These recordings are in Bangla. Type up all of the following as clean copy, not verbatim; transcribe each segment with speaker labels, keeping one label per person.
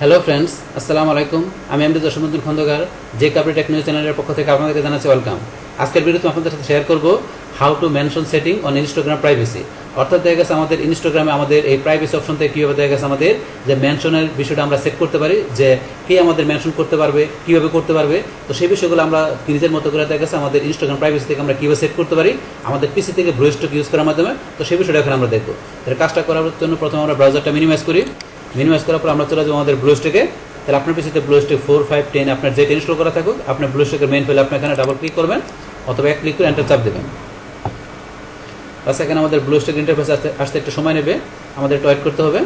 Speaker 1: হ্যালো ফ্রেন্ডস, আসসালামু আলাইকুম। আমি এমডি জসীমউদ্দিন খন্দকার, যে কাপড় টেকনোলজি চ্যানেলের পক্ষ থেকে আপনাদেরকে জানাচ্ছি ওয়েলকাম। আজকের ভিডিওতে আপনাদের সাথে শেয়ার করব how to mention setting on Instagram privacy. অর্থাৎ দেখা গেছে আমাদের ইনস্টাগ্রামে আমাদের এই প্রাইভেসি অপশন থেকে কীভাবে দেখা গেছে আমাদের যে মেনশনের বিষয়টা আমরা সেট করতে পারি, যে কে আমাদের মেনশন করতে পারবে, কীভাবে করতে পারবে। তো সেই বিষয়গুলো আমরা নিজের মতো করে দেখা গেছে আমাদের ইনস্টাগ্রাম প্রাইভেসি থেকে আমরা কীভাবে সেট করতে পারি আমাদের পিসি থেকে ব্লুস্ট্যাক ইউজ করার মাধ্যমে। তো সেই বিষয়টা এখন আমরা দেখবো। তাহলে কাজটা করার জন্য প্রথমে আমরা ব্রাউজারটা মিনিমাইজ করি। মিনিমাইজ করার পর আমরা চলে যাবো আমাদের ব্লুস্ট্যাকে। তাহলে আপনার পিছিয়ে ব্লুস্ট্যাক 4, 5, 10 আপনার যেটা ইনস্টল করা থাকুক, আপনার ব্লুস্ট্যাকের মেইন ফাইলে আপনি এখানে ডাবল ক্লিক করবেন অথবা এক ক্লিক করে এন্টার চাপ দেবেন। বাস এখানে আমাদের ব্লুস্ট্যাক ইন্টারফেস আসতে একটু সময় নেবে, আমাদের একটু ওয়েট করতে হবে।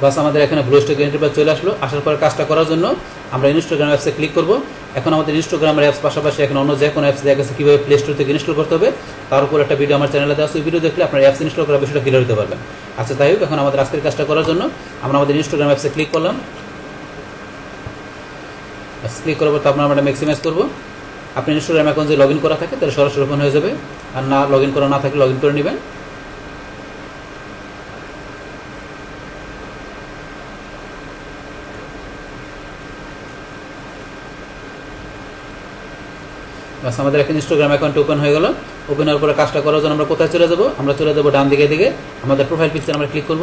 Speaker 1: বাস আমাদের এখানে ব্লুস্ট্যাক ইন্টারফেস চলে আসলো। আসার পর কাজটা করার জন্য আমরা ইনস্টাগ্রাম অ্যাপসে ক্লিক করব। এখন আমাদের ইনস্টাগ্রামের অ্যাপস পাশাপাশি এখন অন্য যে কোনো অ্যাপস দেখা গেছে কীভাবে প্লে স্টোর থেকে ইনস্টল করতে হবে তার উপর একটা ভিডিও আমার চ্যানেলে দেওয়া আছে। ওই ভিডিও দেখলে আপনার অ্যাপস ইনস্টল করার বিষয়টা ক্লিয়ার হতে পারবেন। আচ্ছা, তাই হোক, এখন আমাদের আজকের কাজটা করার জন্য আমরা আমাদের ইনস্টাগ্রাম অ্যাপসে ক্লিক করলাম। ক্লিক করার পর আপনার আমরা ম্যাক্সিমাইজ করবো। আপনি ইনস্টাগ্রাম অ্যাকাউন্ট যদি লগ ইন করা থাকে তাহলে সরাসরি ওপেন হয়ে যাবে, আর না লগ ইন করা না থাকলে লগ ইন করে নেবেন। বাস আমাদের এখন ইনস্টাগ্রাম অ্যাকাউন্ট ওপেন হয়ে গেল। ওপেন হওয়ার পরে কাজটা করার জন্য আমরা কোথায় চলে যাব? আমরা চলে যাবো ডান দিকে আমাদের প্রোফাইল পিকচার আমরা ক্লিক করব।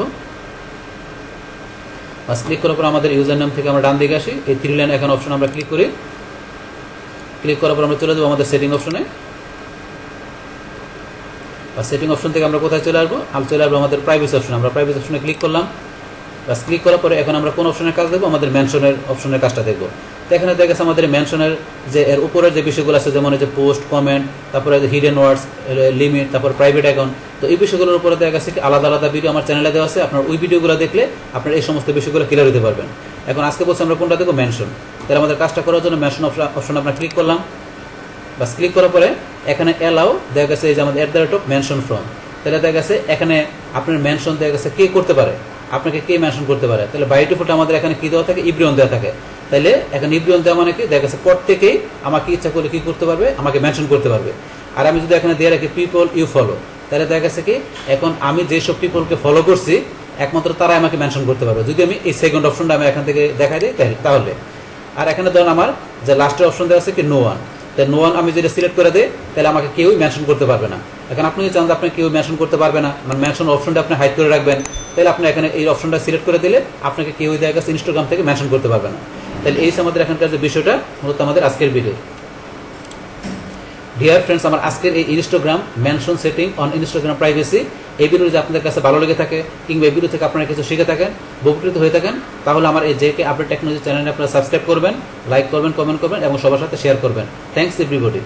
Speaker 1: বাস ক্লিক করার পর আমাদের ইউজার নেম থেকে আমরা ডান দিকে আসি, এই 3 লাইন এখন অপশন আমরা ক্লিক করি। ক্লিক করার পর আমরা চলে যাবো আমাদের সেটিং অপশনে। বা সেটিং অপশন থেকে আমরা কোথায় চলে আসবো? চলে আসবো আমাদের প্রাইভেসি অপশন। আমরা প্রাইভেসি অপশনে ক্লিক করলাম। বাস ক্লিক করার পরে এখন আমরা কোন অপশনের কাজ দেখবো? আমাদের মেনশনের অপশনের কাজটা দেখবো। তো এখানে দেখা গেছে আমাদের মেনশনের যে এর উপরের যে বিষয়গুলো আছে, যেমন যে পোস্ট, কমেন্ট, তারপরে হিডেন ওয়ার্ডস, লিমিট, তারপর প্রাইভেট অ্যাকাউন্ট। তো এই বিষয়গুলোর উপরে দেখা গেছে কি আলাদা আলাদা ভিডিও আমার চ্যানেলে দেওয়া আছে। আপনার ওই ভিডিওগুলো দেখলে আপনার এই সমস্ত বিষয়গুলো ক্লিয়ার হতে পারবেন। এখন আজকে বলছি আমরা কোনটা দেখবো? মেনশন। তাহলে আমাদের কাজটা করার জন্য মেনশন অপশন আমরা ক্লিক করলাম। বাস ক্লিক করার পরে এখানে অ্যালাউ দেখা গেছে এই যে আমাদের @মেনশন ফ্রম। তাহলে দেখা গেছে এখানে আপনার মেনশন দেখা গেছে কে করতে পারে, আপনাকে কে মেনশন করতে পারে। তাহলে বাই ডিফল্ট আমাদের এখানে কি দেওয়া থাকে? ইব্রিয়ন দেওয়া থাকে। তাহলে এখন ইব্রিয়ন দেওয়া মানে কি দেখা গেছে প্রত্যেকেই আমাকে ইচ্ছা করলে কি করতে পারবে? আমাকে মেনশন করতে পারবে। আর আমি যদি এখানে দিয়ে রাখি পিপল ইউ ফলো, তাহলে দেখা গেছে কি এখন আমি যেসব পিপলকে ফলো করছি একমাত্র তারাই আমাকে মেনশন করতে পারবে, যদি আমি এই সেকেন্ড অপশনটা আমি এখান থেকে দেখাই দিই তাহলে। আর এখানে ধরুন আমার যে লাস্টের অপশন দেওয়া আছে কি নো ওয়ান। তাই নো ওয়ান আমি যেটা সিলেক্ট করে দিই তাহলে আমাকে কেউই মেনশন করতে পারবে না। এখন আপনি যদি চান যে আপনি কেউ মেনশন করতে পারবে না, মানে মেনশন অপশনটা আপনি হাইড করে রাখবেন, তাহলে আপনি এখানে এই অপশনটা সিলেক্ট করে দিলে আপনাকে কেউই দেখা গেছে ইনস্টাগ্রাম থেকে মেনশন করতে পারবে না। তাহলে এই আমাদের এখানকার যে বিষয়টা মূলত আমাদের আজকের ভিডিও। ডিয়ার ফ্রেন্ডস, আমার আজকের এই Instagram mention setting on Instagram privacy এই ভিডিও যদি আপনাদের কাছে ভালো লেগে থাকে কিংবা এই ভিডিও থেকে আপনারা কিছু শিখে থাকেন, উপকৃত হয়ে থাকেন, তাহলে আমার এই জেকে আপডেট টেকনোলজি চ্যানেলে আপনারা সাবস্ক্রাইব করবেন, লাইক করবেন, কমেন্ট করবেন এবং সবার সাথে শেয়ার করবেন। Thanks everybody.